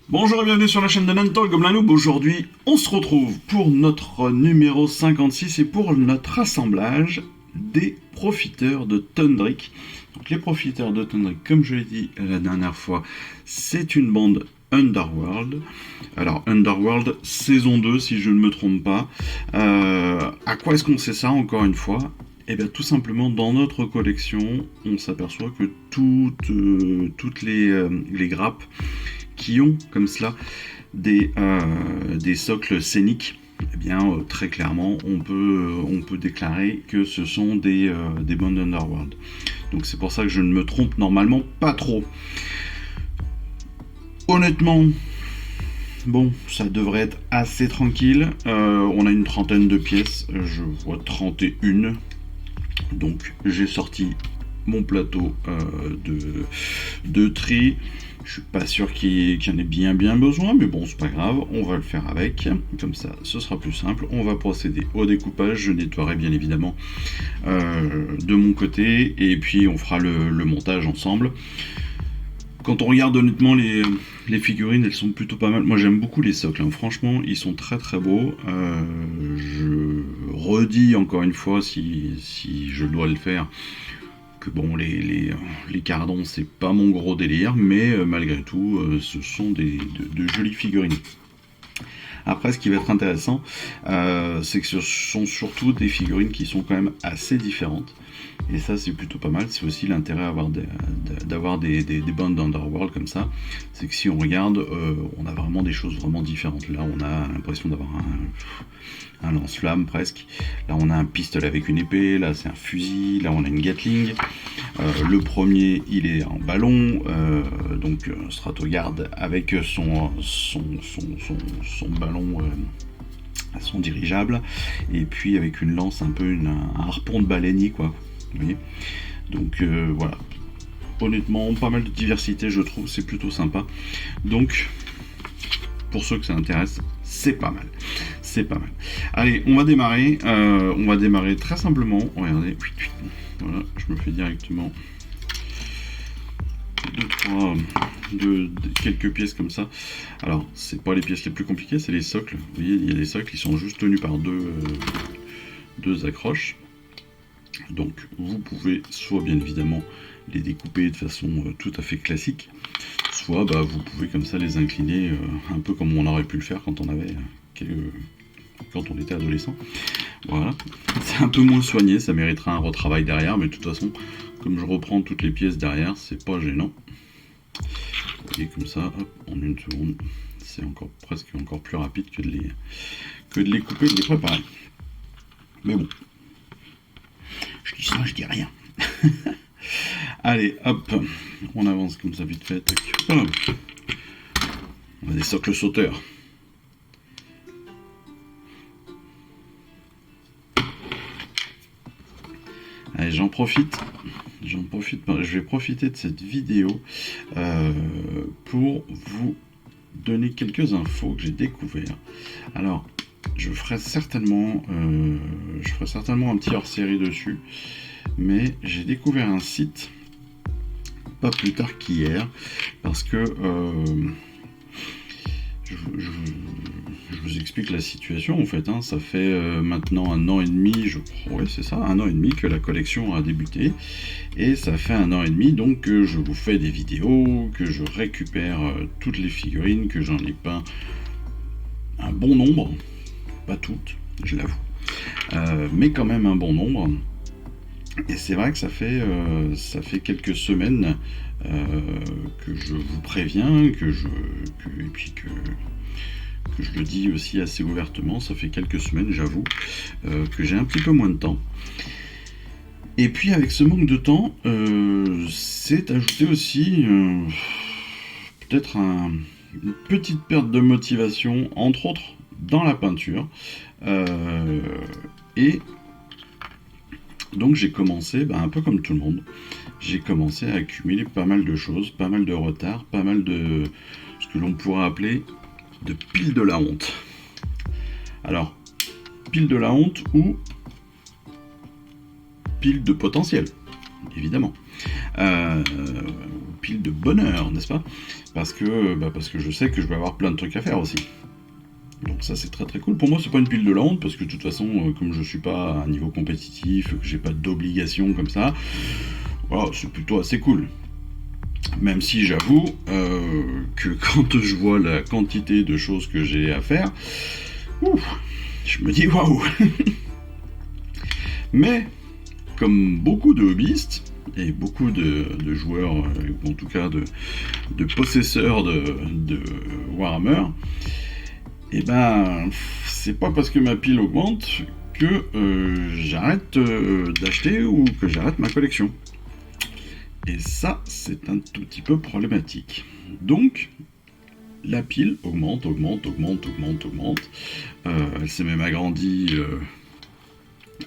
Bonjour et bienvenue sur la chaîne de Nantal Gobelin Noob. Aujourd'hui, on se retrouve pour notre numéro 56 et pour notre assemblage des profiteurs de Thundrick. Donc les profiteurs de Thundrick, comme je l'ai dit la dernière fois, c'est une bande Underworld. Alors Underworld saison 2 si je ne me trompe pas. À quoi est-ce qu'on sait ça encore une fois? Eh bien tout simplement dans notre collection, on s'aperçoit que toutes les grappes qui ont comme cela des socles scéniques, eh bien très clairement on peut déclarer que ce sont des bandes Underworld. Donc c'est pour ça que je ne me trompe normalement pas trop. Honnêtement, bon, ça devrait être assez tranquille. On a une trentaine de pièces, je vois 31. Donc j'ai sorti mon plateau de tri. Je suis pas sûr qu'il y en ait bien besoin, mais bon, c'est pas grave, on va le faire avec. Comme ça, ce sera plus simple. On va procéder au découpage. Je nettoierai bien évidemment de mon côté, et puis on fera le montage ensemble. Quand on regarde honnêtement les figurines, elles sont plutôt pas mal. Moi j'aime beaucoup les socles, hein. Franchement ils sont très très beaux. Je redis encore une fois si je dois le faire, que bon les cardons c'est pas mon gros délire, mais malgré tout ce sont de jolies figurines. Après, ce qui va être intéressant, c'est que ce sont surtout des figurines qui sont quand même assez différentes. Et ça, c'est plutôt pas mal. C'est aussi l'intérêt d'avoir des bandes d'Underworld comme ça. C'est que si on regarde, on a vraiment des choses vraiment différentes. Là, on a l'impression d'avoir un lance-flamme presque. Là, on a un pistolet avec une épée. Là, c'est un fusil. Là, on a une Gatling. Le premier, il est en ballon. Donc, Stratoguard avec son ballon, son dirigeable, et puis avec une lance un peu un harpon de baleinier, quoi. Vous voyez. Donc voilà. Honnêtement, pas mal de diversité, je trouve, c'est plutôt sympa. Donc, pour ceux que ça intéresse, c'est pas mal. C'est pas mal. Allez, on va démarrer. On va démarrer très simplement. Regardez. Voilà, je me fais directement quelques pièces comme ça. Alors, c'est pas les pièces les plus compliquées, c'est les socles. Vous voyez, il y a des socles qui sont juste tenus par deux accroches. Donc, vous pouvez soit bien évidemment les découper de façon tout à fait classique, soit vous pouvez comme ça les incliner un peu comme on aurait pu le faire quand on était adolescent. Voilà, c'est un peu moins soigné, ça méritera un retravail derrière, mais de toute façon, comme je reprends toutes les pièces derrière, c'est pas gênant. Et comme ça, hop, en une seconde, c'est presque encore plus rapide que de les couper et de les préparer. Mais bon, je dis ça, je dis rien. Allez, hop, on avance comme ça vite fait. Tac. Voilà. On a des socles sauteurs. Allez, j'en profite, je vais profiter de cette vidéo pour vous donner quelques infos que j'ai découvert. Alors, je ferai certainement un petit hors-série dessus, mais j'ai découvert un site pas plus tard qu'hier, parce que je vous explique la situation en fait, hein. Ça fait maintenant 1 an et demi, je crois, ouais, c'est ça, 1 an et demi que la collection a débuté, et ça fait 1 an et demi donc que je vous fais des vidéos, que je récupère toutes les figurines, que j'en ai peint un bon nombre, pas toutes, je l'avoue, mais quand même un bon nombre. Et c'est vrai que ça fait quelques semaines que je vous préviens, et puis que je le dis aussi assez ouvertement, ça fait quelques semaines, j'avoue, que j'ai un petit peu moins de temps. Et puis avec ce manque de temps, c'est ajouté aussi peut-être une petite perte de motivation, entre autres dans la peinture. Et donc j'ai commencé, un peu comme tout le monde, j'ai commencé à accumuler pas mal de choses, pas mal de retard, pas mal de ce que l'on pourrait appeler de piles de la honte. Alors, pile de la honte ou pile de potentiel, évidemment. Pile de bonheur, n'est-ce pas? parce que je sais que je vais avoir plein de trucs à faire aussi. Donc ça c'est très très cool. Pour moi c'est pas une pile de la honte parce que de toute façon comme je suis pas à un niveau compétitif, que j'ai pas d'obligation comme ça, voilà, c'est plutôt assez cool. Même si j'avoue que quand je vois la quantité de choses que j'ai à faire, je me dis waouh. Mais comme beaucoup de hobbyistes et beaucoup de joueurs, ou en tout cas de possesseurs de Warhammer, et ben c'est pas parce que ma pile augmente que j'arrête d'acheter ou que j'arrête ma collection. Et ça, c'est un tout petit peu problématique. Donc, la pile augmente. Elle s'est même agrandie,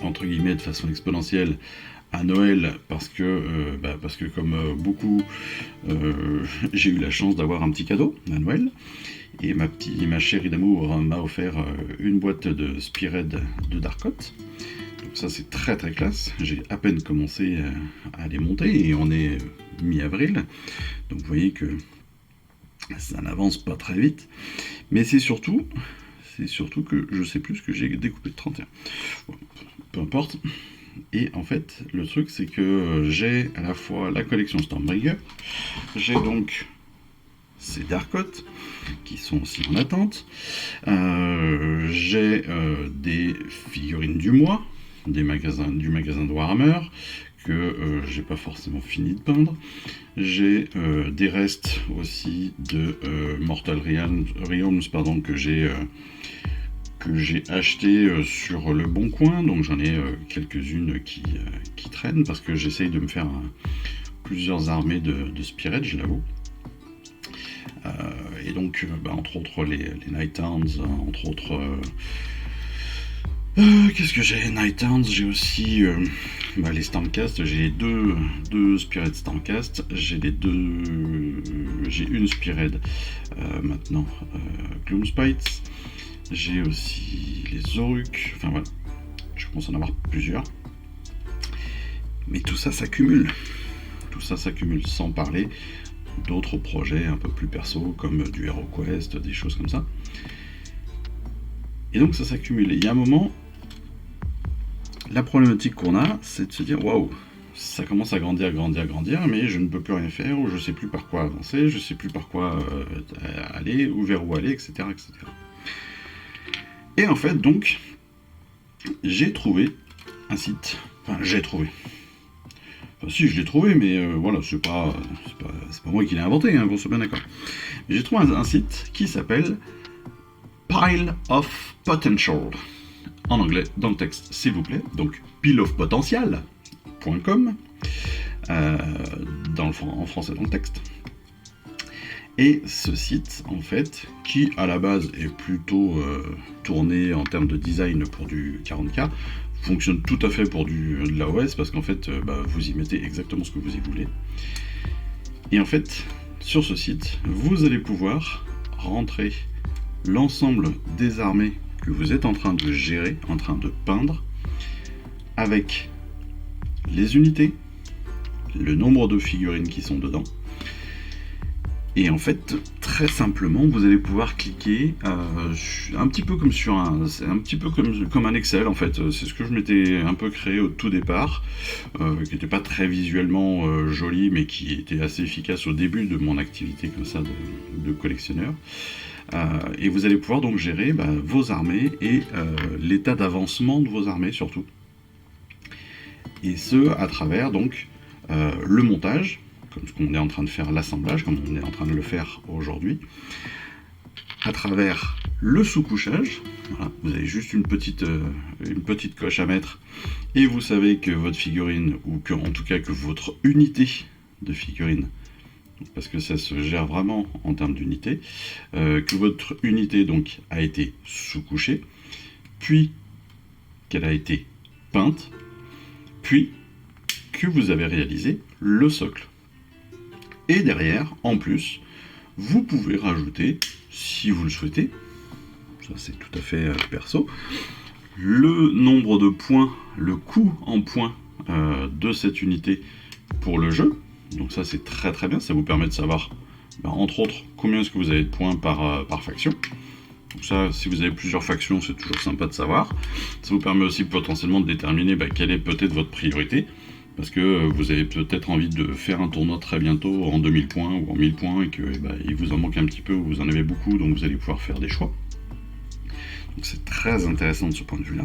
entre guillemets, de façon exponentielle à Noël, parce que comme beaucoup, j'ai eu la chance d'avoir un petit cadeau à Noël. Et ma chérie d'amour m'a offert une boîte de Spearhead de Darkot. Donc ça c'est très très classe. J'ai à peine commencé à les monter et on est mi-avril. Donc vous voyez que ça n'avance pas très vite. Mais c'est surtout que je sais plus ce que j'ai découpé de 31. Bon, peu importe. Et en fait, le truc c'est que j'ai à la fois la collection Stormbringer, j'ai donc ces Darkot qui sont aussi en attente. J'ai des figurines du mois, du magasin de Warhammer, que j'ai pas forcément fini de peindre. J'ai des restes aussi de Mortal Realms que j'ai acheté sur le Bon Coin, donc j'en ai quelques-unes qui traînent parce que j'essaye de me faire plusieurs armées de Spearhead, je l'avoue. Et donc, entre autres, les Nighthounds, entre autres. Qu'est-ce que j'ai? Nighthounds, j'ai aussi les Stormcast, j'ai deux Spearhead Stormcast, j'ai une Spearhead maintenant, Gloomspites, j'ai aussi les Oruk, enfin voilà, je commence à en avoir plusieurs. Mais tout ça s'accumule, sans parler d'autres projets un peu plus perso comme du HeroQuest, des choses comme ça. Et donc ça s'accumule. Et il y a un moment, la problématique qu'on a, c'est de se dire waouh, ça commence à grandir, mais je ne peux plus rien faire, ou je sais plus par quoi avancer, je sais plus par quoi aller, ou vers où aller, etc., etc. Et en fait, donc, j'ai trouvé un site. Enfin, j'ai trouvé. Enfin, si, je l'ai trouvé, mais voilà, c'est pas moi qui l'ai inventé, hein, qu'on soit bien d'accord. J'ai trouvé un site qui s'appelle Pile of Potential. En anglais, dans le texte, s'il vous plaît. Donc, pileofpotential.com. En français, dans le texte. Et ce site, en fait, qui à la base est plutôt tourné en termes de design pour du 40K, fonctionne tout à fait pour de l'AOS parce qu'en fait, vous y mettez exactement ce que vous y voulez. Et en fait, sur ce site, vous allez pouvoir rentrer l'ensemble des armées que vous êtes en train de gérer, en train de peindre, avec les unités, le nombre de figurines qui sont dedans. Et en fait, très simplement, vous allez pouvoir cliquer un petit peu comme c'est un petit peu comme un Excel en fait. C'est ce que je m'étais un peu créé au tout départ, qui n'était pas très visuellement joli, mais qui était assez efficace au début de mon activité comme ça de collectionneur. Et vous allez pouvoir donc gérer vos armées et l'état d'avancement de vos armées surtout. Et ce, à travers donc le montage, comme ce qu'on est en train de faire, l'assemblage, comme on est en train de le faire aujourd'hui, à travers le sous-couchage. Voilà, vous avez juste une petite coche à mettre, et vous savez que votre figurine, ou que, en tout cas que votre unité de figurine, parce que ça se gère vraiment en termes d'unité, que votre unité donc a été sous-couchée, puis qu'elle a été peinte, puis que vous avez réalisé le socle. Et derrière, en plus, vous pouvez rajouter, si vous le souhaitez, ça c'est tout à fait perso, le nombre de points, le coût en points de cette unité pour le jeu. Donc ça c'est très très bien, ça vous permet de savoir entre autres, combien est-ce que vous avez de points par faction. Donc ça, si vous avez plusieurs factions, c'est toujours sympa de savoir. Ça vous permet aussi potentiellement de déterminer quelle est peut-être votre priorité. Parce que vous avez peut-être envie de faire un tournoi très bientôt en 2000 points ou en 1000 points et que il vous en manque un petit peu ou vous en avez beaucoup, donc vous allez pouvoir faire des choix. Donc c'est très intéressant de ce point de vue-là.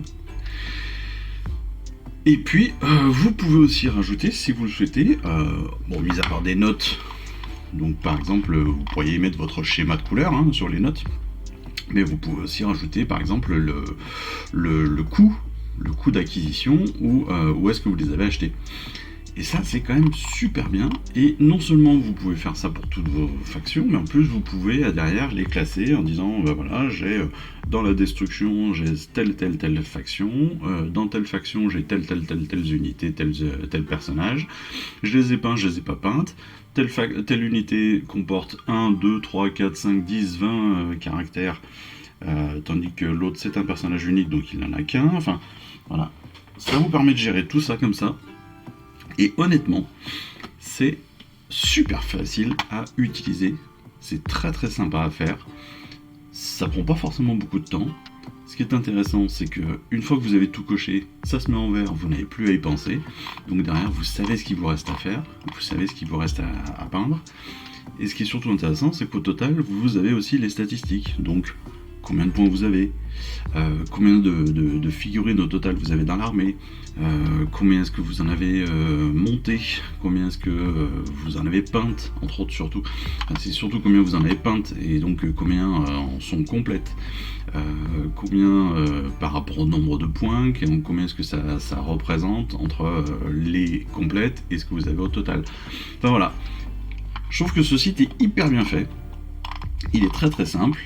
Et puis, vous pouvez aussi rajouter, si vous le souhaitez, mis à part des notes, donc par exemple, vous pourriez mettre votre schéma de couleurs sur les notes, mais vous pouvez aussi rajouter par exemple le coût d'acquisition ou où est-ce que vous les avez achetés. Et ça, c'est quand même super bien. Et non seulement vous pouvez faire ça pour toutes vos factions, mais en plus vous pouvez derrière les classer en disant voilà, j'ai dans la destruction j'ai telle faction, dans telle faction j'ai telle unité, tel personnage, je les ai peints, je les ai pas peintes, telle unité comporte 1, 2, 3, 4, 5, 10, 20 caractères, tandis que l'autre c'est un personnage unique donc il n'en a qu'un, enfin voilà. Ça vous permet de gérer tout ça comme ça. Et honnêtement, c'est super facile à utiliser, c'est très très sympa à faire, ça prend pas forcément beaucoup de temps. Ce qui est intéressant, c'est que une fois que vous avez tout coché, ça se met en vert, vous n'avez plus à y penser, donc derrière vous savez ce qu'il vous reste à faire, vous savez ce qu'il vous reste à peindre, et ce qui est surtout intéressant, c'est qu'au total, vous avez aussi les statistiques, donc combien de points vous avez, combien de figurines au total vous avez dans l'armée, combien est-ce que vous en avez monté, combien est-ce que vous en avez peintes, entre autres surtout. Enfin, c'est surtout combien vous en avez peintes et donc combien en sont complètes, combien par rapport au nombre de points, combien est-ce que ça représente entre les complètes et ce que vous avez au total. Enfin voilà, je trouve que ce site est hyper bien fait. Il est très très simple,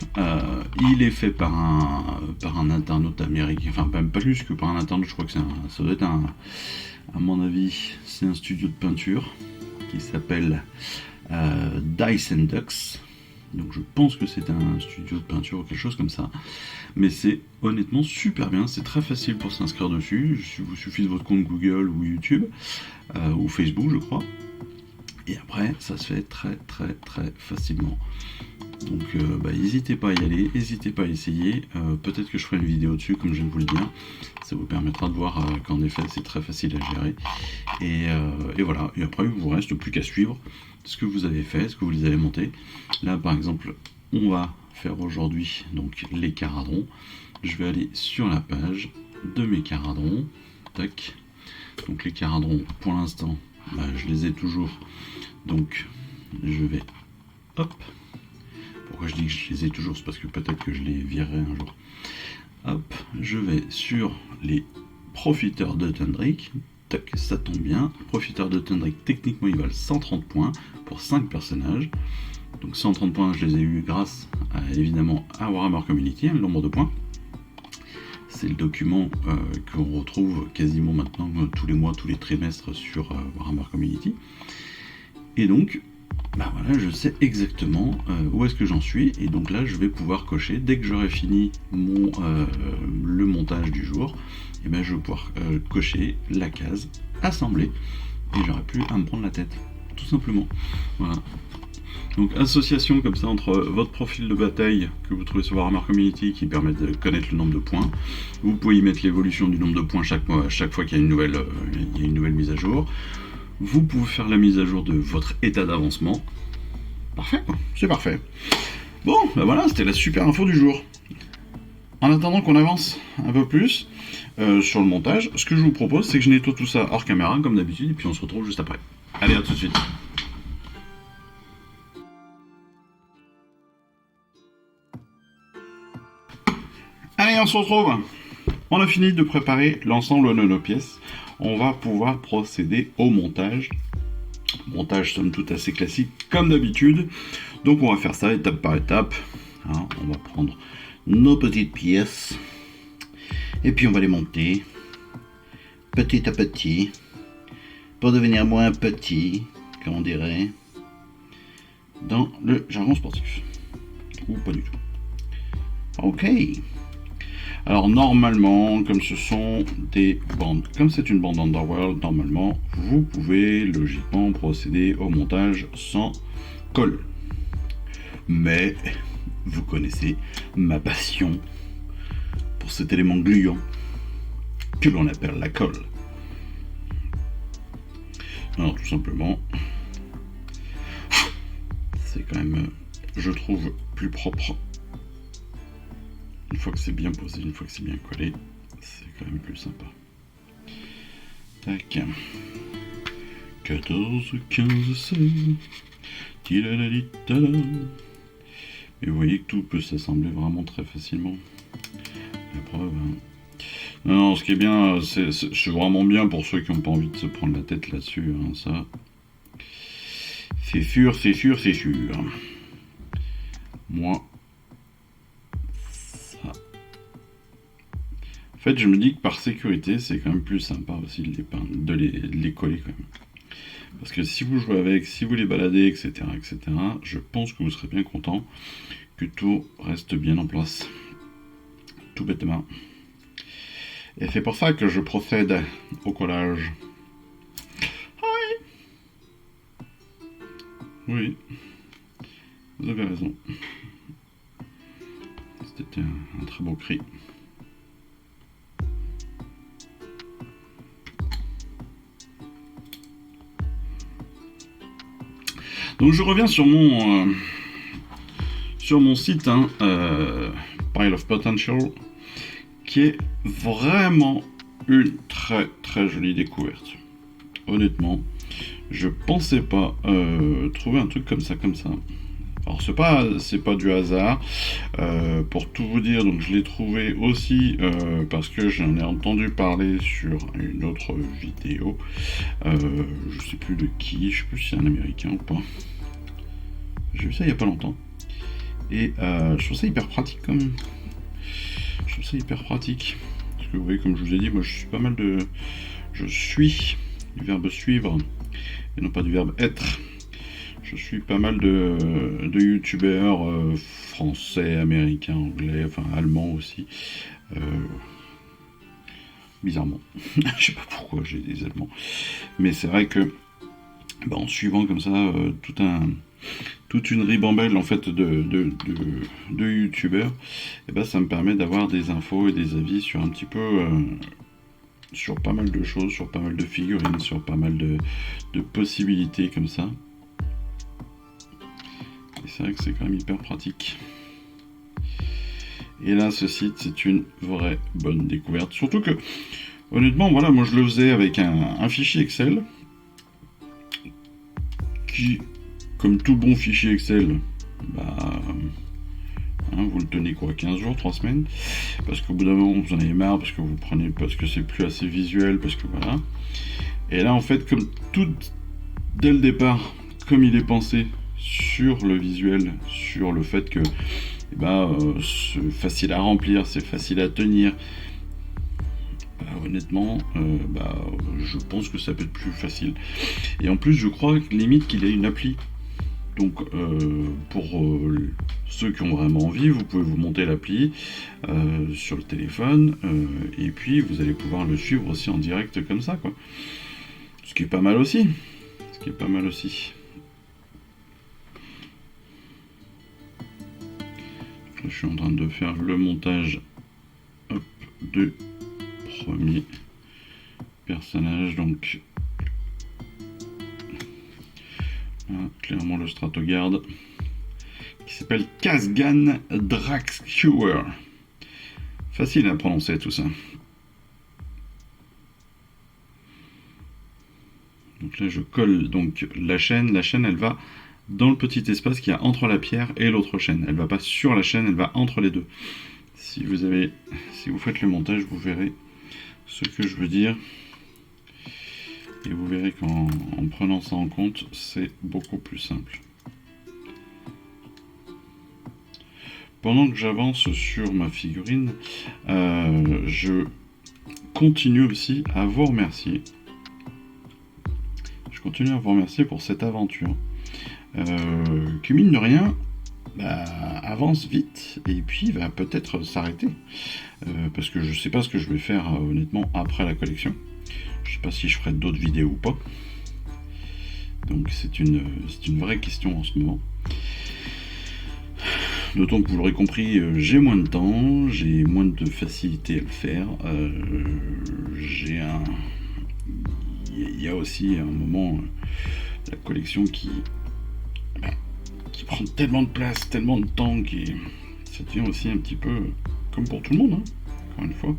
il est fait par un internaute américain, enfin pas plus que par un internaute, je crois que ça doit être à mon avis, c'est un studio de peinture qui s'appelle Dice and Ducks, donc je pense que c'est un studio de peinture ou quelque chose comme ça, mais c'est honnêtement super bien, c'est très facile pour s'inscrire dessus, il vous suffit de votre compte Google ou YouTube, ou Facebook je crois, et après ça se fait très très très facilement. Donc n'hésitez pas à y aller, n'hésitez pas à essayer, peut-être que je ferai une vidéo dessus comme je viens de vous le dire, ça vous permettra de voir qu'en effet c'est très facile à gérer, et voilà, et après il ne vous reste plus qu'à suivre ce que vous avez fait, ce que vous les avez montés. Là par exemple on va faire aujourd'hui donc les caradrons, je vais aller sur la page de mes caradrons, tac, donc les caradrons pour l'instant je les ai toujours, donc je vais hop. Pourquoi je dis que je les ai toujours, c'est parce que peut-être que je les virerai un jour. Hop, je vais sur les profiteurs de Tundrick. Tac, ça tombe bien. Profiteurs de Tundrick, techniquement, ils valent 130 points pour 5 personnages. Donc 130 points, je les ai eus grâce évidemment à Warhammer Community, le nombre de points. C'est le document qu'on retrouve quasiment maintenant tous les mois, tous les trimestres sur Warhammer Community. Et donc, voilà, je sais exactement où est-ce que j'en suis, et donc là je vais pouvoir cocher, dès que j'aurai fini le montage du jour, et je vais pouvoir cocher la case assembler, et j'aurai plus à me prendre la tête, tout simplement. Voilà. Donc association comme ça entre votre profil de bataille que vous trouvez sur Warhammer Community qui permet de connaître le nombre de points, vous pouvez y mettre l'évolution du nombre de points chaque fois qu'il y a une nouvelle mise à jour. Vous pouvez faire la mise à jour de votre état d'avancement. Parfait, c'est parfait. Bon, voilà, c'était la super info du jour. En attendant qu'on avance un peu plus sur le montage, ce que je vous propose, c'est que je nettoie tout ça hors caméra, comme d'habitude, et puis on se retrouve juste après. Allez, à tout de suite. Allez, on se retrouve. On a fini de préparer l'ensemble de nos pièces. On va pouvoir procéder au montage. Montage somme toute assez classique comme d'habitude. Donc on va faire ça étape par étape. On va prendre nos petites pièces. Et puis on va les monter petit à petit. Pour devenir moins petit, comme on dirait, dans le jargon sportif. Ou pas du tout. Ok. Alors normalement, comme ce sont des bandes, comme c'est une bande Underworld, normalement, vous pouvez logiquement procéder au montage sans colle. Mais vous connaissez ma passion pour cet élément gluant que l'on appelle la colle. Alors tout simplement, c'est quand même, je trouve, plus propre. Une fois que c'est bien posé, une fois que c'est bien collé, c'est quand même plus sympa. Tac. 14, 15, 16. Tilalalitala. Et vous voyez que tout peut s'assembler vraiment très facilement. La preuve. Hein. Non, ce qui est bien, c'est vraiment bien pour ceux qui n'ont pas envie de se prendre la tête là-dessus. Hein, ça, c'est sûr, c'est sûr, c'est sûr. Moi, ça. En fait, je me dis que par sécurité, c'est quand même plus sympa aussi de les coller quand même. Parce que si vous jouez avec, si vous les baladez, etc., je pense que vous serez bien content que tout reste bien en place. Tout bêtement. Et c'est pour ça que je procède au collage. Oui. Vous avez raison. C'était un très beau cri. Donc je reviens sur mon site, hein, Pile of Potential, qui est vraiment une très très jolie découverte. Honnêtement, je pensais pas trouver un truc comme ça. Alors c'est pas du hasard. Pour tout vous dire, donc je l'ai trouvé aussi parce que j'en ai entendu parler sur une autre vidéo. Je sais plus de qui, je sais plus si c'est un américain ou pas. J'ai vu ça il y a pas longtemps. Et je trouve ça hyper pratique quand même. Je trouve ça hyper pratique. Parce que vous voyez, comme je vous ai dit, moi je suis pas mal de. Je suis du verbe suivre et non pas du verbe être. Je suis pas mal de youtubeurs français, américains, anglais, enfin allemands aussi. Bizarrement. Je sais pas pourquoi j'ai des allemands. Mais c'est vrai que en suivant comme ça toute une ribambelle en fait de youtubeurs, et ben ça me permet d'avoir des infos et des avis sur un petit peu sur pas mal de choses, sur pas mal de figurines, sur pas mal de possibilités comme ça. Et c'est vrai que c'est quand même hyper pratique. Et là, ce site, c'est une vraie bonne découverte. Surtout que, honnêtement, voilà, moi je le faisais avec un fichier Excel qui, comme tout bon fichier Excel, vous le tenez quoi, 15 jours, 3 semaines, parce qu'au bout d'un moment vous en avez marre, parce que vous prenez, parce que c'est plus assez visuel, parce que voilà. Et là en fait, comme tout dès le départ, comme il est pensé sur le visuel, sur le fait que c'est facile à remplir, c'est facile à tenir, honnêtement, je pense que ça peut être plus facile. Et en plus je crois limite qu'il y a une appli. Donc pour ceux qui ont vraiment envie, vous pouvez vous monter l'appli sur le téléphone et puis vous allez pouvoir le suivre aussi en direct comme ça, quoi. Ce qui est pas mal aussi. Là, je suis en train de faire le montage du premier personnage, donc clairement le Stratogarde qui s'appelle Kazgan Draxkewer. Facile à prononcer tout ça. Donc là je colle donc la chaîne elle va dans le petit espace qu'il y a entre la pierre et l'autre chaîne. Elle va pas sur la chaîne, elle va entre les deux. Si vous faites le montage, vous verrez ce que je veux dire. Et vous verrez qu'en prenant ça en compte, c'est beaucoup plus simple. Pendant que j'avance sur ma figurine, je continue aussi à vous remercier. Je continue à vous remercier pour cette aventure. Qui mine de rien, avance vite et puis va peut-être s'arrêter. Parce que je sais pas ce que je vais faire honnêtement après la collection. Je sais pas si je ferai d'autres vidéos ou pas. Donc c'est une vraie question en ce moment. d'autant que vous l'aurez compris, j'ai moins de temps, j'ai moins de facilité à le faire. Il y a aussi un moment la collection qui prend tellement de place, tellement de temps, ça devient aussi un petit peu comme pour tout le monde. Hein. Encore une fois,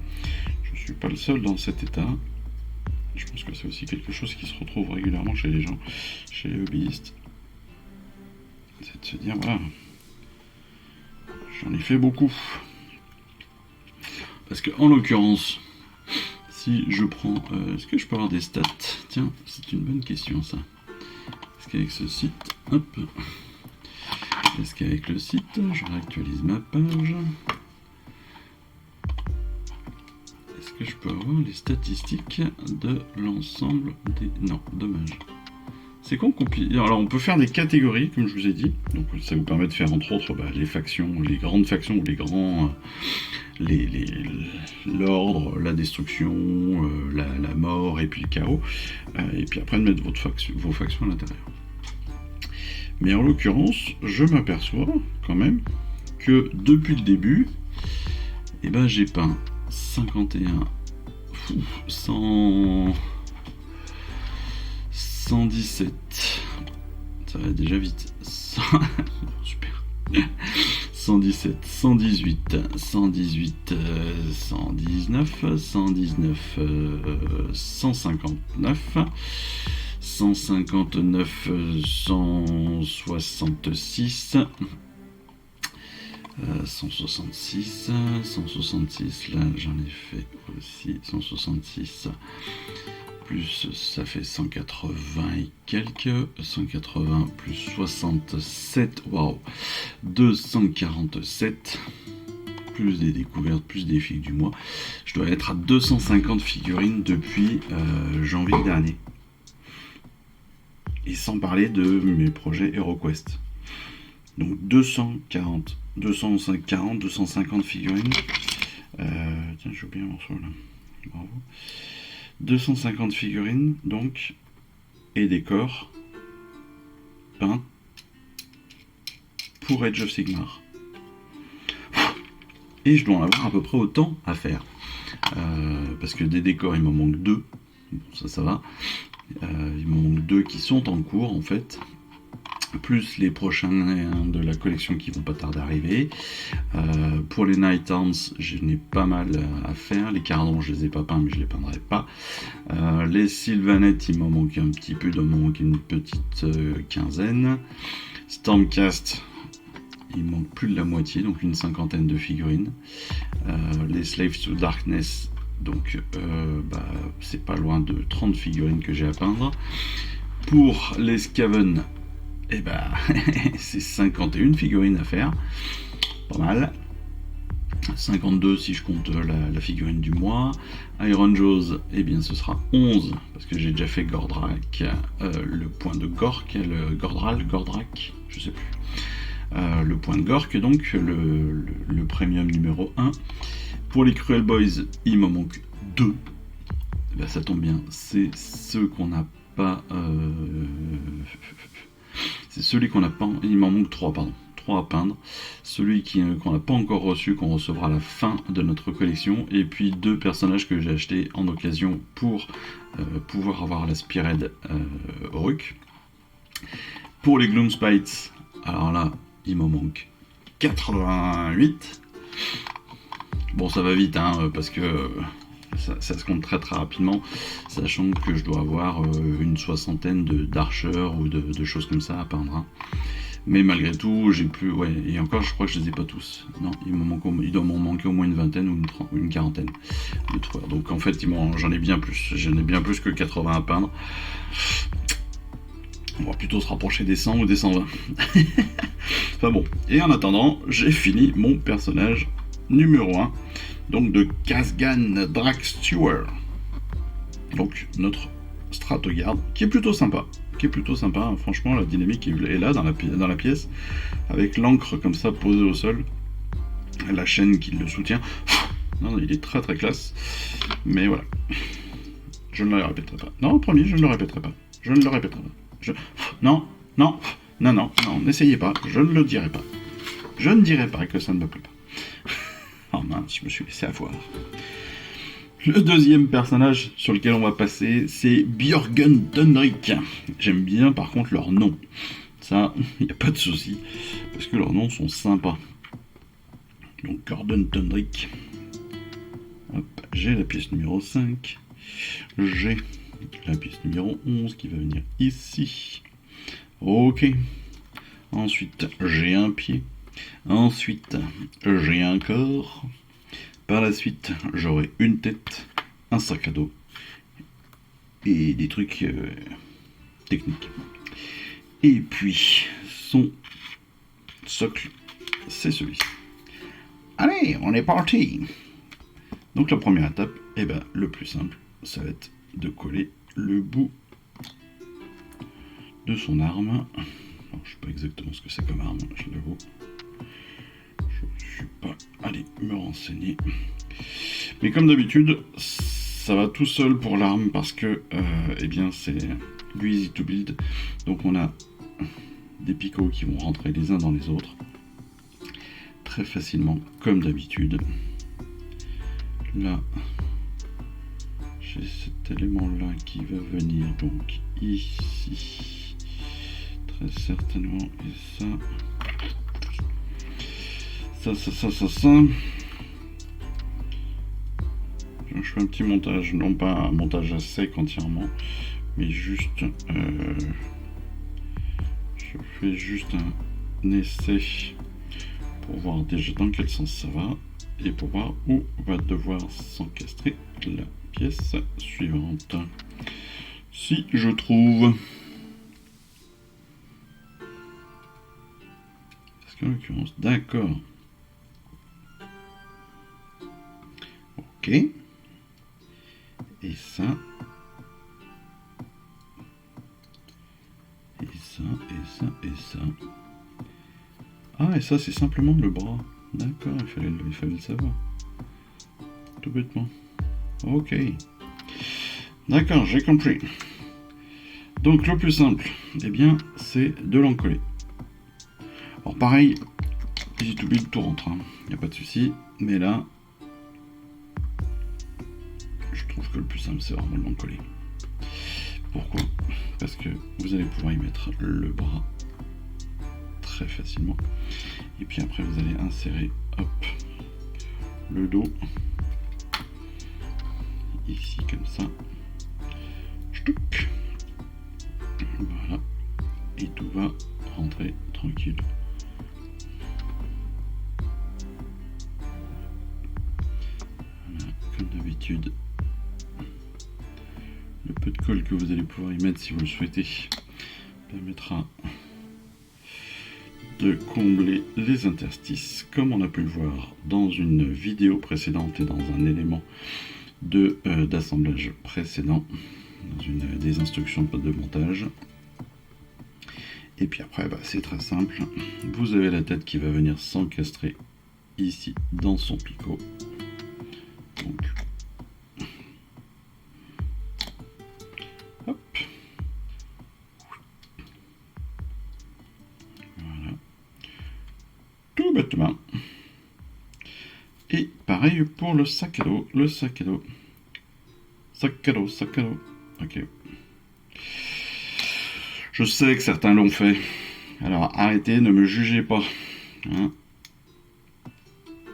je suis pas le seul dans cet état. Je pense que c'est aussi quelque chose qui se retrouve régulièrement chez les gens, chez les hobbyistes. C'est de se dire, voilà, j'en ai fait beaucoup. Parce que, en l'occurrence, si je prends... est-ce que je peux avoir des stats? Tiens, c'est une bonne question, ça. Est-ce qu'avec ce site... Hop. Est-ce qu'avec le site, je réactualise ma page? Est-ce que je peux avoir les statistiques de l'ensemble des... Non, dommage. C'est con qu'on puisse... Alors, on peut faire des catégories, comme je vous ai dit. Donc, ça vous permet de faire, entre autres, les factions, les grandes factions, ou les grands... l'ordre, la destruction, la mort, et puis le chaos. Et puis après, de mettre vos factions à l'intérieur. Mais en l'occurrence, je m'aperçois, quand même, que depuis le début, eh ben, j'ai peint 51... 117. Ça va déjà vite. Super. 117, 118, 118, 119, 119, 159, 159, 166, 166, 166, là j'en ai fait aussi 166, plus ça fait 180 et quelques, 180 plus 67, waouh, 247, plus des découvertes, plus des figues du mois. Je dois être à 250 figurines depuis janvier dernier. Et sans parler de mes projets HeroQuest. Donc 250 figurines. Tiens, j'ai oublié un morceau là. Bravo. 250 figurines, donc, et des corps peints pour Age of Sigmar. Et je dois en avoir à peu près autant à faire. Parce que des décors, il m'en manque 2. Bon, ça va. Il m'en manque 2 qui sont en cours, en fait. Plus les prochains de la collection qui vont pas tarder à arriver. Pour les Night Arms, j'en ai pas mal à faire. Les cardons, je les ai pas peints, mais je les peindrai pas. Les Sylvanettes, il m'en manque un petit peu, il m'en manque une petite quinzaine. Stormcast, il manque plus de la moitié, donc une cinquantaine de figurines. Les Slaves to Darkness, donc c'est pas loin de 30 figurines que j'ai à peindre. Pour les Skaven, et c'est 51 figurines à faire, pas mal. 52 si je compte la figurine du mois. Iron Jaws, bien ce sera 11, parce que j'ai déjà fait Gordrak, le point de Gork, le Gordrak, je sais plus. Le point de Gork, donc le premium numéro 1. Pour les Cruel Boys, il m'en manque 2. Ça tombe bien, c'est ceux qu'on n'a pas... C'est celui qu'on n'a pas... Il m'en manque 3, pardon. 3 à peindre. Celui qu'on n'a pas encore reçu, qu'on recevra à la fin de notre collection. Et puis 2 personnages que j'ai achetés en occasion pour pouvoir avoir la Spearhead Rook. Pour les Gloomspites, alors là, il m'en manque 88. Bon, ça va vite, hein, parce que... Ça se compte très très rapidement, sachant que je dois avoir une soixantaine d'archers ou de choses comme ça à peindre. Hein. Mais malgré tout, j'ai plus... Ouais, et encore, je crois que je les ai pas tous. Non, il doit m'en manquer au moins une vingtaine ou une quarantaine de trucs. Donc en fait, j'en ai bien plus. J'en ai bien plus que 80 à peindre. On va plutôt se rapprocher des 100 ou des 120. Enfin bon. Et en attendant, j'ai fini mon personnage numéro 1. Donc de Khazgan Drakstewar. Donc notre Stratogarde, qui est plutôt sympa. Franchement, la dynamique est là dans la pièce, avec l'encre comme ça posée au sol, la chaîne qui le soutient. Non, il est très très classe. Mais voilà. Je ne le répéterai pas. Non, promis, je ne le répéterai pas. Non, n'essayez pas, je ne le dirai pas. Je ne dirais pas que ça ne me plaît pas. Oh mince, je me suis laissé avoir. Le deuxième personnage sur lequel on va passer, c'est Björgen Thunrik. J'aime bien par contre leur nom. Ça, il n'y a pas de souci, parce que leurs noms sont sympas. Donc Björgen Thunrik. Hop, j'ai la pièce numéro 5. J'ai la pièce numéro 11 qui va venir ici. Ok. Ensuite, j'ai un pied. Ensuite, j'ai un corps. Par la suite, j'aurai une tête, un sac à dos et des trucs techniques. Et puis, son socle, c'est celui-ci. Allez, on est parti! Donc la première étape, le plus simple, ça va être de coller le bout de son arme. Alors, je sais pas exactement ce que c'est comme arme, je l'avoue. Je suis pas allé me renseigner. Mais comme d'habitude, ça va tout seul pour l'arme parce que c'est du easy to build. Donc on a des picots qui vont rentrer les uns dans les autres très facilement, comme d'habitude. Là, j'ai cet élément là qui va venir donc ici, très certainement, et ça. Je fais un petit montage, non pas un montage à sec entièrement, mais juste je fais juste un essai pour voir déjà dans quel sens ça va et pour voir où va devoir s'encastrer la pièce suivante. Si je trouve. Parce qu'en l'occurrence, d'accord. Ok. Et ça. Et ça, et ça, et ça. Ah, et ça, c'est simplement le bras. D'accord, il fallait le savoir. Tout bêtement. Ok. D'accord, j'ai compris. Donc, le plus simple, c'est de l'encoller. Alors, pareil, easy to build, tout rentre. Il n'y a pas de souci. Mais là, je trouve que le plus simple, c'est vraiment de l'encoller. Pourquoi ? Parce que vous allez pouvoir y mettre le bras très facilement. Et puis après, vous allez insérer, hop, le dos. Ici, comme ça. Ch'touc. Voilà. Et tout va rentrer tranquille. Voilà, comme d'habitude. Le peu de colle que vous allez pouvoir y mettre si vous le souhaitez permettra de combler les interstices comme on a pu le voir dans une vidéo précédente et dans un élément d'assemblage précédent, dans des instructions de montage. Et puis après, c'est très simple. Vous avez la tête qui va venir s'encastrer ici dans son picot. Donc, hop. Voilà. Tout bêtement. Et pareil pour le sac à dos. Le sac à dos. Sac à dos, sac à dos. Ok. Je sais que certains l'ont fait. Alors arrêtez, ne me jugez pas. Hein.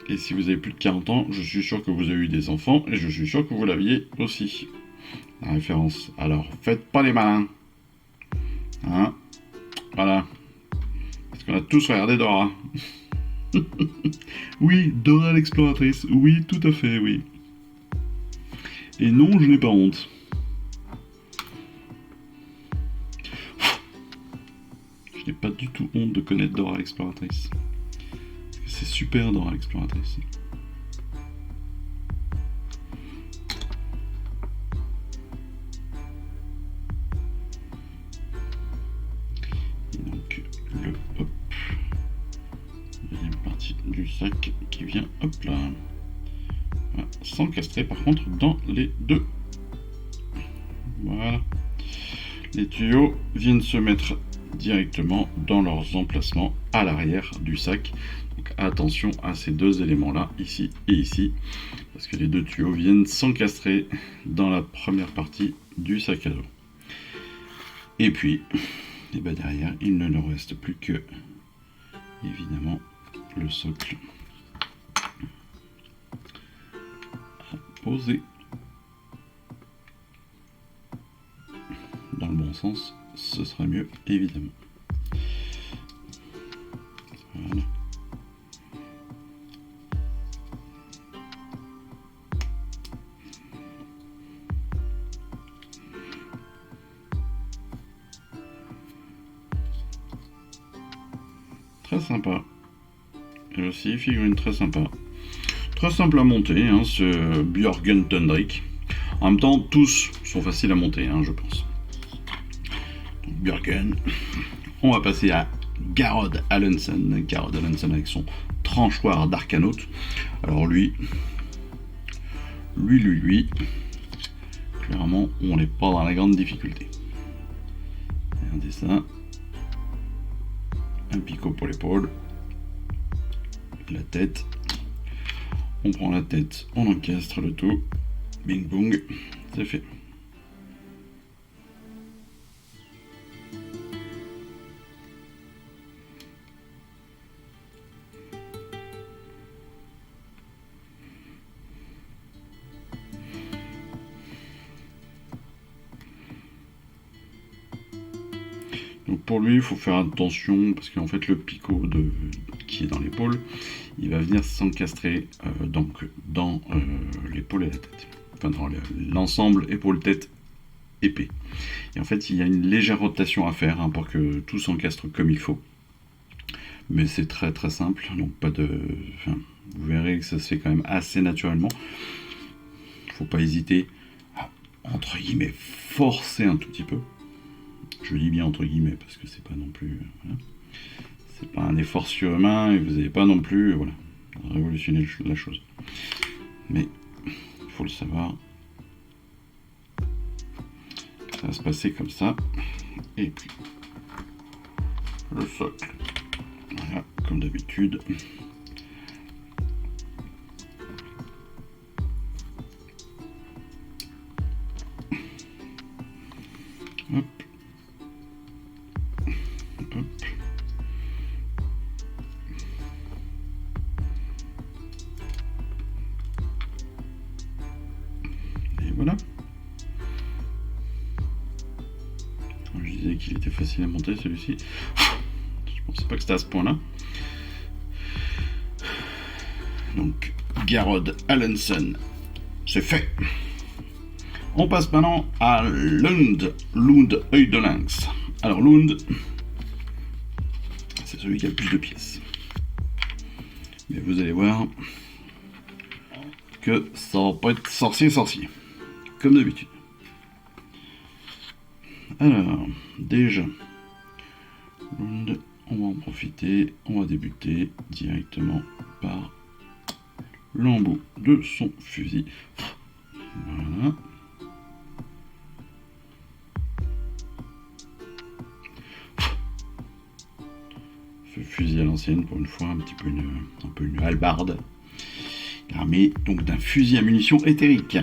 Et si vous avez plus de 40 ans, je suis sûr que vous avez eu des enfants et je suis sûr que vous l'aviez aussi. La référence. Alors faites pas les malins. Hein. Voilà. Parce qu'on a tous regardé Dora. Oui, Dora l'exploratrice. Oui, tout à fait, oui. Et non, je n'ai pas honte. Je n'ai pas du tout honte de connaître Dora l'exploratrice. C'est super Dora l'exploratrice. Et donc le hop, deuxième partie du sac qui vient hop là. Voilà, s'encastrer par contre dans les deux. Voilà. Les tuyaux viennent se mettre directement dans leurs emplacements à l'arrière du sac. Donc Donc attention à ces deux éléments-là, ici et ici, parce que les deux tuyaux viennent s'encastrer dans la première partie du sac à dos. Et puis, et ben derrière, il ne nous reste plus que, évidemment, le socle à poser dans le bon sens, ce sera mieux, évidemment. Voilà. Très sympa. Et aussi, figurine très sympa. Très simple à monter, hein, ce Björgen Thundrik. En même temps, tous sont faciles à monter, hein, je pense. Donc, Björgen. On va passer à Garrod Allenson. Garrod Allenson avec son tranchoir d'Arcanaut. Alors lui, clairement, on n'est pas dans la grande difficulté. Regardez ça. Un picot pour l'épaule. La tête. On prend la tête, on encastre le tout. Bing bong, c'est fait. Donc pour lui, il faut faire attention parce qu'en fait le picot qui est dans l'épaule, il va venir s'encastrer dans l'épaule et la tête. Enfin dans l'ensemble épaule-tête épée. Et en fait, il y a une légère rotation à faire pour que tout s'encastre comme il faut. Mais c'est très très simple, donc pas de. Enfin, vous verrez que ça se fait quand même assez naturellement. Faut pas hésiter à, entre guillemets, forcer un tout petit peu. Je dis bien entre guillemets parce que c'est pas non plus. Voilà. C'est pas un effort surhumain et vous n'allez pas non plus voilà, révolutionner la chose. Mais il faut le savoir. Ça va se passer comme ça. Et puis le socle. Voilà, comme d'habitude. Hop. Hop. Et voilà. Je disais qu'il était facile à monter celui-ci. Je pensais pas que c'était à ce point-là. Donc, Garrod Allenson, c'est fait. On passe maintenant à Lund œil de lynx. Alors Lund, c'est celui qui a le plus de pièces. Mais vous allez voir que ça va pas être sorcier, comme d'habitude. Alors, déjà, Lund, on va en profiter, on va débuter directement par l'embout de son fusil. Voilà. Fusil à l'ancienne pour une fois, un peu une hallebarde. Armé donc d'un fusil à munitions éthérique.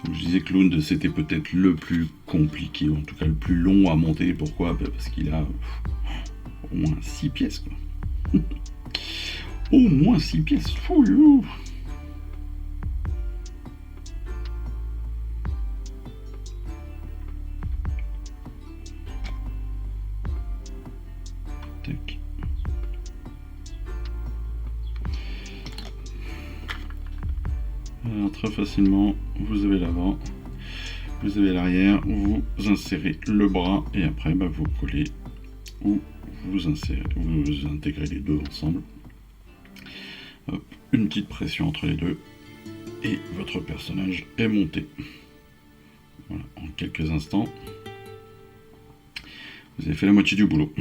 Je disais que Lund c'était peut-être le plus compliqué, en tout cas le plus long à monter. Pourquoi ? Parce qu'il a au moins 6 pièces. Quoi. Au moins 6 pièces. Fouillou. Tac. Alors très facilement, vous avez l'avant, vous avez l'arrière, vous insérez le bras et après vous collez ou vous intégrez les deux ensemble. Hop, une petite pression entre les deux et votre personnage est monté. Voilà, en quelques instants, vous avez fait la moitié du boulot.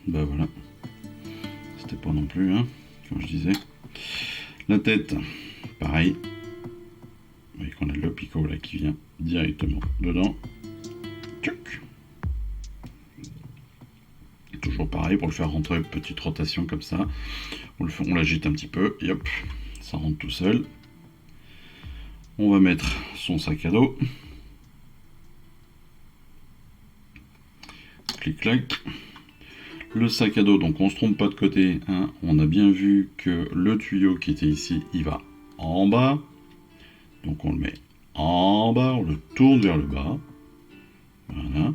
Bah voilà, c'était pas non plus, hein, comme je disais. La tête, pareil. Vous voyez qu'on a le picot là qui vient directement dedans. Tchouk. toujours pareil, pour le faire rentrer, petite rotation comme ça. On l'agite un petit peu, et hop, ça rentre tout seul. On va mettre son sac à dos. Clic-clac. Le sac à dos, donc on se trompe pas de côté, hein. On a bien vu que le tuyau qui était ici, il va en bas. Donc on le met en bas, on le tourne vers le bas. Voilà.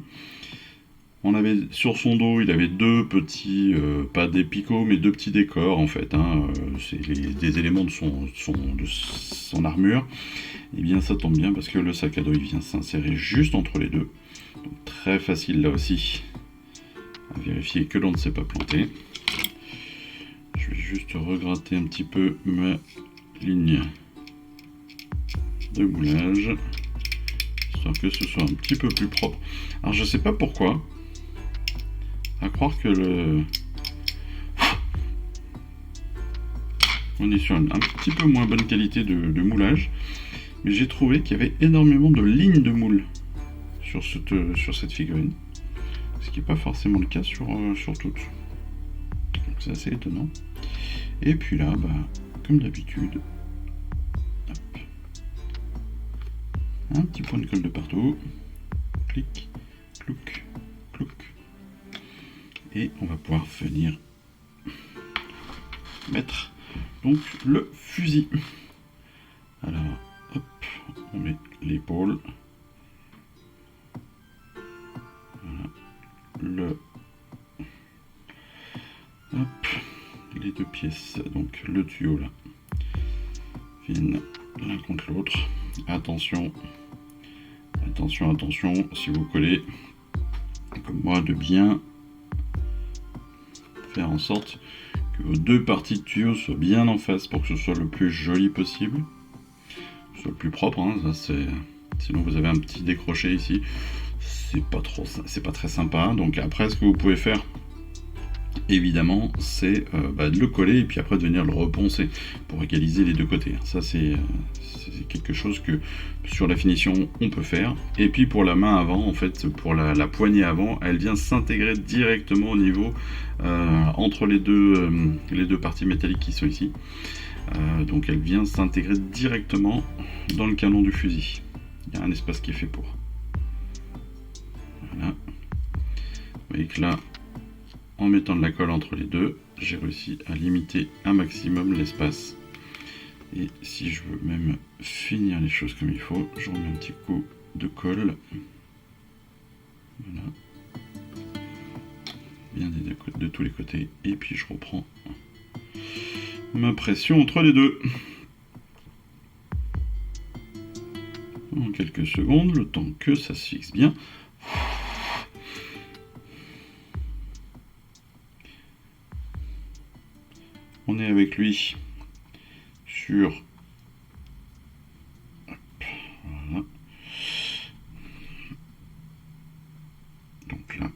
On avait sur son dos, il avait deux petits, pas des picots, mais deux petits décors en fait, hein. C'est des éléments de son armure. Et bien ça tombe bien parce que le sac à dos il vient s'insérer juste entre les deux. Donc très facile là aussi à vérifier que l'on ne s'est pas planté. Je vais juste regratter un petit peu ma ligne de moulage, histoire que ce soit un petit peu plus propre. Alors je sais pas pourquoi, à croire que on est sur un petit peu moins bonne qualité de moulage, mais j'ai trouvé qu'il y avait énormément de lignes de moule sur cette figurine, ce qui n'est pas forcément le cas sur toutes. Donc c'est assez étonnant. Et puis là, comme d'habitude, un petit point de colle de partout, clic, clouc, clouc, et on va pouvoir venir mettre donc le fusil. Alors, hop, on met l'épaule, voilà, hop, les deux pièces, donc le tuyau là, viennent l'un contre l'autre. Attention, attention, attention, si vous collez, comme moi, de bien faire en sorte que vos deux parties de tuyau soient bien en face pour que ce soit le plus joli possible, que ce soit le plus propre, hein, ça c'est... Sinon vous avez un petit décroché ici, c'est pas très sympa. Donc après ce que vous pouvez faire, évidemment, c'est de le coller et puis après de venir le reponcer pour égaliser les deux côtés. Ça c'est quelque chose que sur la finition on peut faire. Et puis pour la main avant, en fait, pour la poignée avant, elle vient s'intégrer directement au niveau entre les deux parties métalliques qui sont ici. Donc elle vient s'intégrer directement dans le canon du fusil. Il y a un espace qui est fait pour. Voilà. Vous voyez que là, en mettant de la colle entre les deux, j'ai réussi à limiter un maximum l'espace. Et si je veux même finir les choses comme il faut, je remets un petit coup de colle. Voilà. Bien de tous les côtés. Et puis je reprends ma pression entre les deux. En quelques secondes, le temps que ça se fixe bien. On est avec lui sur... Voilà. Donc là.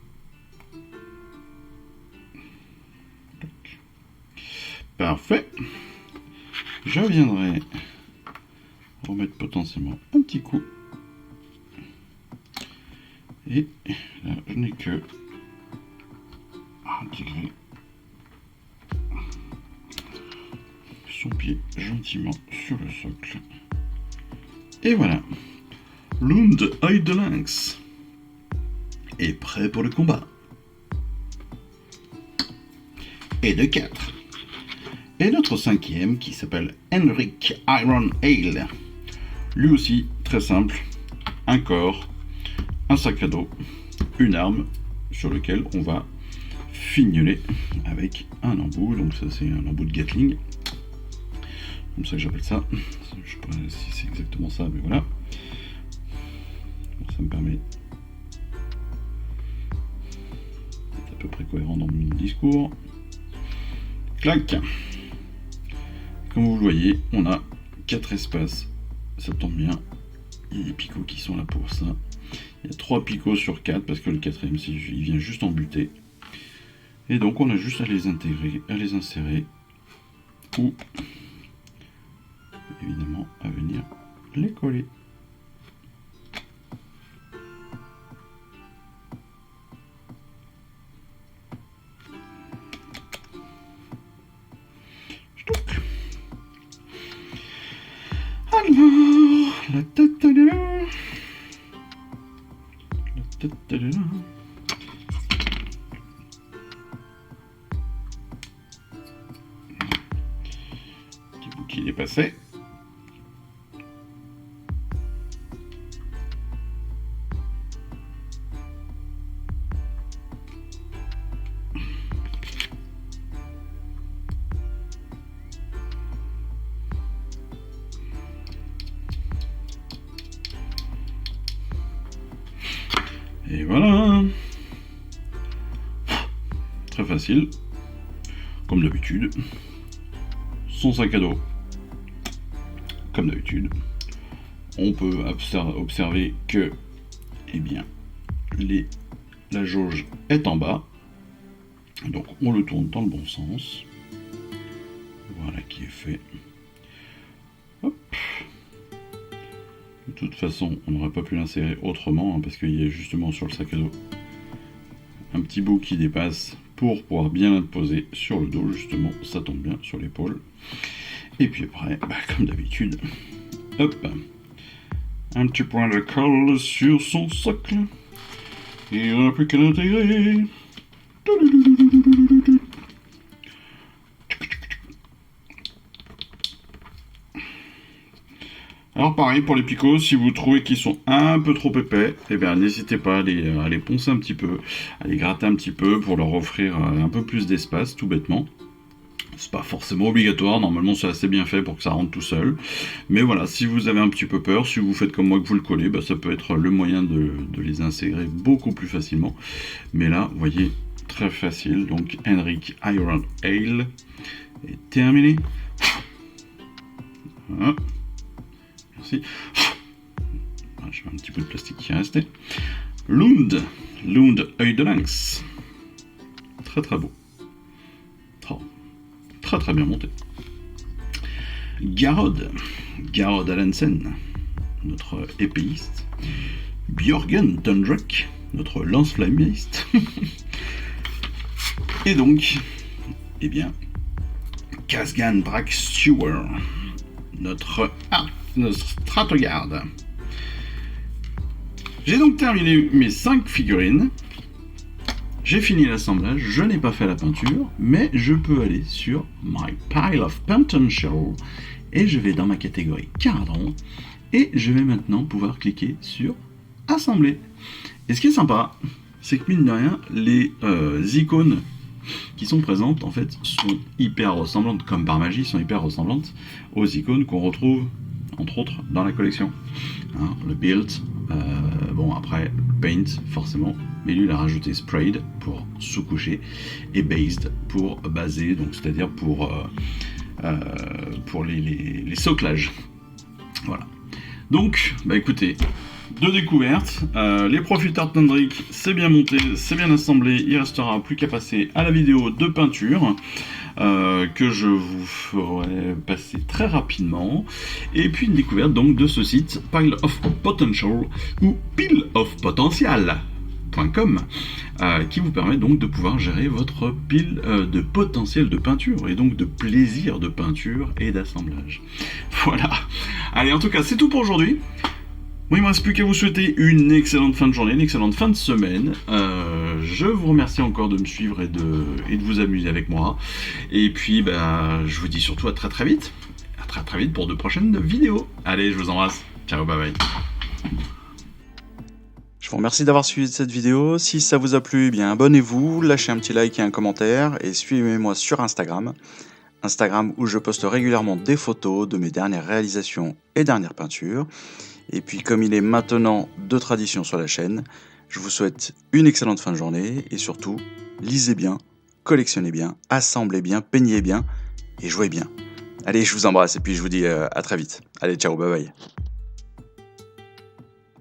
Parfait. Je viendrai remettre potentiellement un petit coup. Et là, je n'ai que à intégrer son pied gentiment sur le socle. Et voilà. Lund Œil de Lynx est prêt pour le combat. Et de 4. Et notre cinquième qui s'appelle Henrik Iron Ale. Lui aussi très simple. Un corps, un sac à dos, une arme sur lequel on va fignoler avec un embout. Donc ça c'est un embout de Gatling. Comme ça que j'appelle ça. Je sais pas si c'est exactement ça, mais voilà. Donc ça me permet d'être à peu près cohérent dans mon discours. Clac. Comme vous le voyez, on a 4 espaces. Ça tombe bien. Il y a des picots qui sont là pour ça. Il y a 3 picots sur 4 parce que le 4ème, il vient juste en buter. Et donc on a juste à les intégrer, à les insérer. Ou évidemment à venir les coller. La tête elle est là. La tête elle est là. Petit bout qui est passé. Et voilà. Très facile. Comme d'habitude. Son sac à dos. Comme d'habitude. On peut observer que, eh bien, la jauge est en bas. Donc on le tourne dans le bon sens. Voilà qui est fait. Hop. De toute façon, on n'aurait pas pu l'insérer autrement, hein, parce qu'il y a justement sur le sac à dos un petit bout qui dépasse pour pouvoir bien le poser sur le dos, justement, ça tombe bien sur l'épaule. Et puis après, comme d'habitude, hop, un petit point de colle sur son socle, et on n'a plus qu'à l'intégrer. Alors pareil pour les picots, si vous trouvez qu'ils sont un peu trop épais, eh bien n'hésitez pas à les poncer un petit peu, à les gratter un petit peu pour leur offrir un peu plus d'espace, tout bêtement. C'est pas forcément obligatoire, normalement c'est assez bien fait pour que ça rentre tout seul. Mais voilà, si vous avez un petit peu peur, si vous faites comme moi que vous le collez, ça peut être le moyen de les intégrer beaucoup plus facilement. Mais là, vous voyez, très facile. Donc Henrik Iron Ale est terminé. Voilà. Merci. Je mets un petit peu de plastique qui est resté. Lund œil de lynx. Très très beau. Très très bien monté. Garrod Allensen, notre épéiste. Björgen Tundrak, notre lance-flammiste. Et donc, eh bien, Kasgan Brak Stewart, notre Stratogarde. J'ai donc terminé mes 5 figurines. J'ai fini l'assemblage, je n'ai pas fait la peinture, mais je peux aller sur My Pile of Potential et je vais dans ma catégorie cadran et je vais maintenant pouvoir cliquer sur Assembler. Et ce qui est sympa, c'est que mine de rien, les icônes qui sont présentes en fait sont hyper ressemblantes, comme par magie, sont hyper ressemblantes aux icônes qu'on retrouve entre autres dans la collection. Hein, le Build, bon après Paint forcément, mais lui il a rajouté Sprayed pour sous-coucher et Based pour baser, donc c'est-à-dire pour les soclages. Voilà. Donc, écoutez, 2 découvertes. Les Profiteurs Tundrik, c'est bien monté, c'est bien assemblé. Il restera plus qu'à passer à la vidéo de peinture que je vous ferai passer très rapidement. Et puis une découverte donc de ce site Pile of Potential ou pileofpotential.com qui vous permet donc de pouvoir gérer votre pile de potentiel de peinture et donc de plaisir de peinture et d'assemblage. Voilà. Allez, en tout cas, c'est tout pour aujourd'hui. Moi, il ne me reste plus qu'à vous souhaiter une excellente fin de journée, une excellente fin de semaine. Je vous remercie encore de me suivre et de vous amuser avec moi. Et puis, je vous dis surtout à très très vite. À très très vite pour de prochaines vidéos. Allez, je vous embrasse. Ciao, bye bye. Je vous remercie d'avoir suivi cette vidéo. Si ça vous a plu, eh bien abonnez-vous, lâchez un petit like et un commentaire et suivez-moi sur Instagram. Instagram où je poste régulièrement des photos de mes dernières réalisations et dernières peintures. Et puis comme il est maintenant de tradition sur la chaîne, je vous souhaite une excellente fin de journée et surtout, lisez bien, collectionnez bien, assemblez bien, peignez bien et jouez bien. Allez, je vous embrasse et puis je vous dis à très vite. Allez, ciao, bye bye.